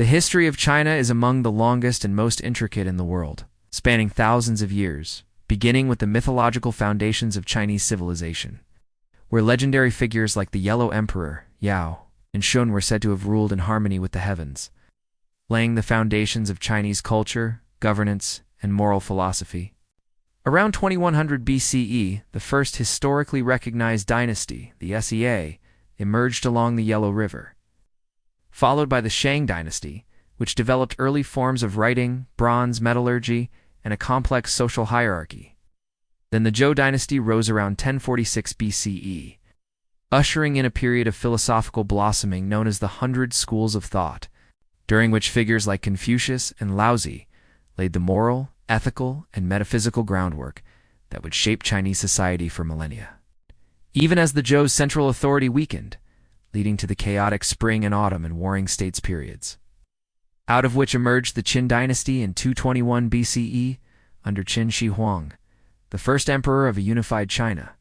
The history of China is among the longest and most intricate in the world, spanning thousands of years, beginning with the mythological foundations of Chinese civilization, where legendary figures like the Yellow Emperor, Yao, and Shun were said to have ruled in harmony with the heavens, laying the foundations of Chinese culture, governance, and moral philosophy. Around 2100 BCE, the first historically recognized dynasty, the Sea, emerged along the Yellow River, followed by the Shang dynasty, which developed early forms of writing, bronze metallurgy, and a complex social hierarchy. Then the Zhou dynasty rose around 1046 BCE, ushering in a period of philosophical blossoming known as the Hundred Schools of Thought, during which figures like Confucius and Laozi laid the moral, ethical, and metaphysical groundwork that would shape Chinese society for millennia. Even as the Zhou's central authority weakened, leading to the chaotic spring and autumn and warring states periods, out of which emerged the Qin dynasty in 221 BCE under Qin Shi Huang, the first emperor of a unified China.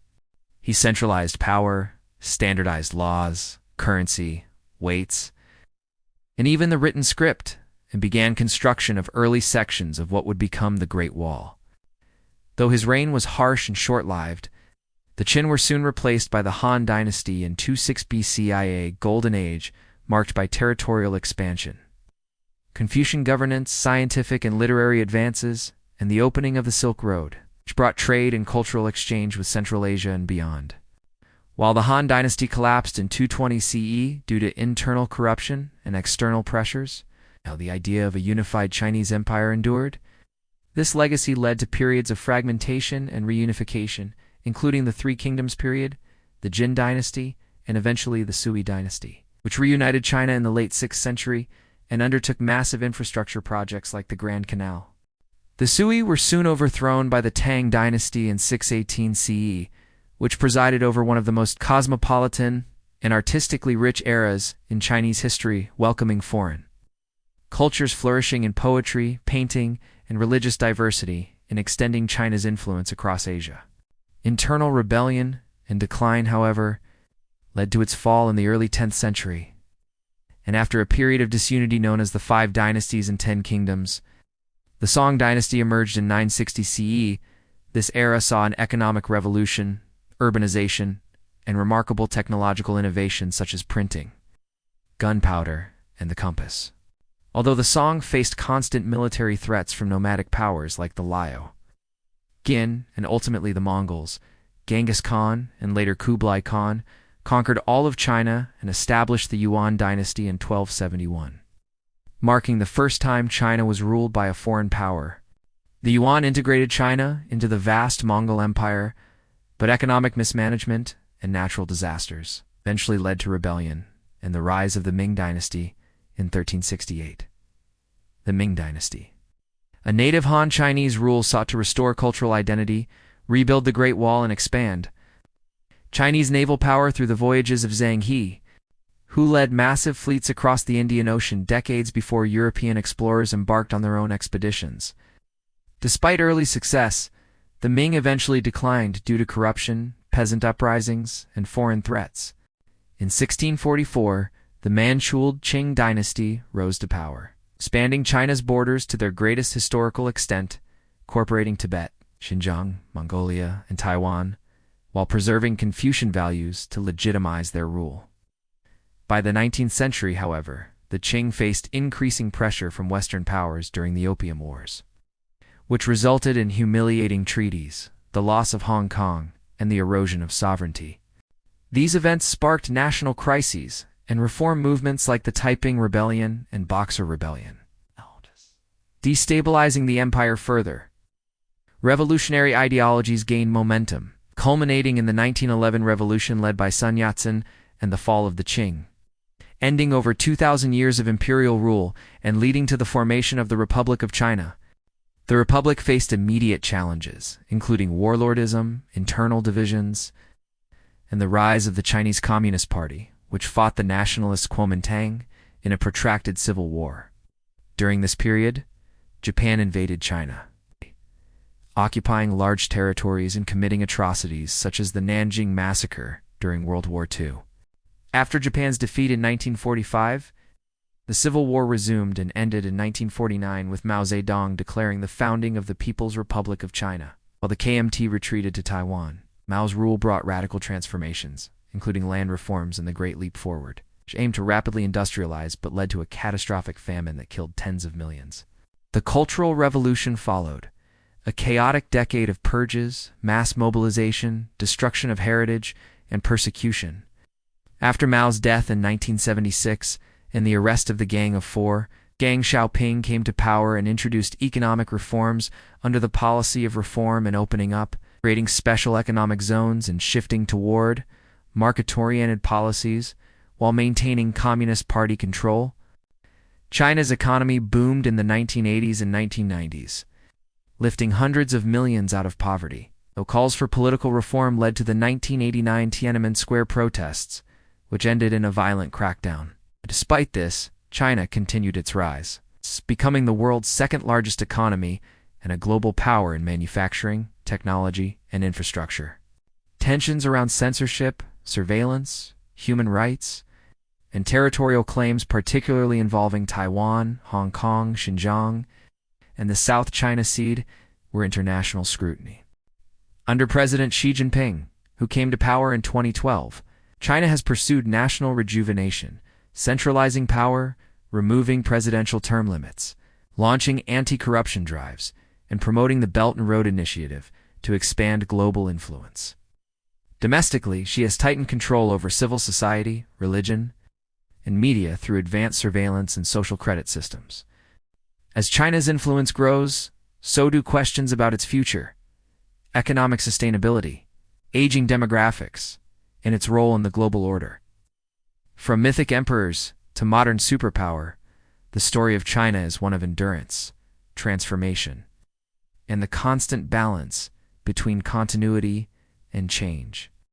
He centralized power, standardized laws, currency, weights, and even the written script, and began construction of early sections of what would become the Great Wall. Though his reign was harsh and short-lived, the Qin were soon replaced by the Han dynasty in 26 BCE, Golden Age, marked by territorial expansion, Confucian governance, scientific and literary advances, and the opening of the Silk Road, which brought trade and cultural exchange with Central Asia and beyond. While the Han dynasty collapsed in 220 CE due to internal corruption and external pressures, the idea of a unified Chinese empire endured. This legacy led to periods of fragmentation and reunification, including the Three Kingdoms period, the Jin dynasty, and eventually the Sui dynasty, which reunited China in the late 6th century and undertook massive infrastructure projects like the Grand Canal. The Sui were soon overthrown by the Tang dynasty in 618 CE, which presided over one of the most cosmopolitan and artistically rich eras in Chinese history, welcoming foreign cultures flourishing in poetry, painting, and religious diversity, and extending China's influence across Asia. Internal rebellion and decline, however, led to its fall in the early 10th century, and after a period of disunity known as the Five Dynasties and 10 Kingdoms, the Song dynasty emerged in 960 CE. This era saw an economic revolution, urbanization, and remarkable technological innovations such as printing, gunpowder, and the compass. Although the Song faced constant military threats from nomadic powers like the Liao, Qin, and ultimately the Mongols, Genghis Khan and later Kublai Khan conquered all of China and established the Yuan dynasty in 1271, marking the first time China was ruled by a foreign power. The Yuan integrated China into the vast Mongol Empire, but economic mismanagement and natural disasters eventually led to rebellion and the rise of the Ming dynasty in 1368. The Ming dynasty. A native Han Chinese rule sought to restore cultural identity, rebuild the Great Wall, and expand Chinese naval power through the voyages of Zhang He, who led massive fleets across the Indian Ocean decades before European explorers embarked on their own expeditions. Despite early success, the Ming eventually declined due to corruption, peasant uprisings, and foreign threats. In 1644, the Manchul Qing dynasty rose to power, expanding China's borders to their greatest historical extent, incorporating Tibet, Xinjiang, Mongolia, and Taiwan, while preserving Confucian values to legitimize their rule. By the 19th century, however, the Qing faced increasing pressure from Western powers during the Opium Wars, which resulted in humiliating treaties, the loss of Hong Kong, and the erosion of sovereignty. These events sparked national crises and reform movements like the Taiping Rebellion and Boxer Rebellion, destabilizing the empire further. Revolutionary ideologies gained momentum, culminating in the 1911 revolution led by Sun Yat-sen and the fall of the Qing, ending over 2,000 years of imperial rule and leading to the formation of the Republic of China. The Republic faced immediate challenges, including warlordism, internal divisions, and the rise of the Chinese Communist Party, which fought the nationalist Kuomintang in a protracted civil war. During this period, Japan invaded China, occupying large territories and committing atrocities such as the Nanjing Massacre during World War II. After Japan's defeat in 1945, The Civil War resumed and ended in 1949 with Mao Zedong declaring the founding of the People's Republic of China. While the KMT retreated to Taiwan, Mao's rule brought radical transformations, including land reforms and the Great Leap Forward, which aimed to rapidly industrialize but led to a catastrophic famine that killed tens of millions. The Cultural Revolution followed, a chaotic decade of purges, mass mobilization, destruction of heritage, and persecution. After Mao's death in 1976 and the arrest of the Gang of Four, Deng Xiaoping came to power and introduced economic reforms under the policy of reform and opening up, creating special economic zones and shifting toward market-oriented policies while maintaining Communist Party control. China's economy boomed in the 1980s and 1990s, lifting hundreds of millions out of poverty, though calls for political reform led to the 1989 Tiananmen Square protests, which ended in a violent crackdown. Despite this, China continued its rise, becoming the world's second-largest economy and a global power in manufacturing, technology, and infrastructure. Tensions around censorship, surveillance, human rights, and territorial claims, particularly involving Taiwan, Hong Kong, Xinjiang, and the South China Sea, were international scrutiny. Under President Xi Jinping, who came to power in 2012, China has pursued national rejuvenation, centralizing power, removing presidential term limits, launching anti-corruption drives, and promoting the Belt and Road Initiative to expand global influence. Domestically, she has tightened control over civil society, religion, and media through advanced surveillance and social credit systems. As China's influence grows, so do questions about its future, economic sustainability, aging demographics, and its role in the global order. From mythic emperors to modern superpower, the story of China is one of endurance, transformation, and the constant balance between continuity and change.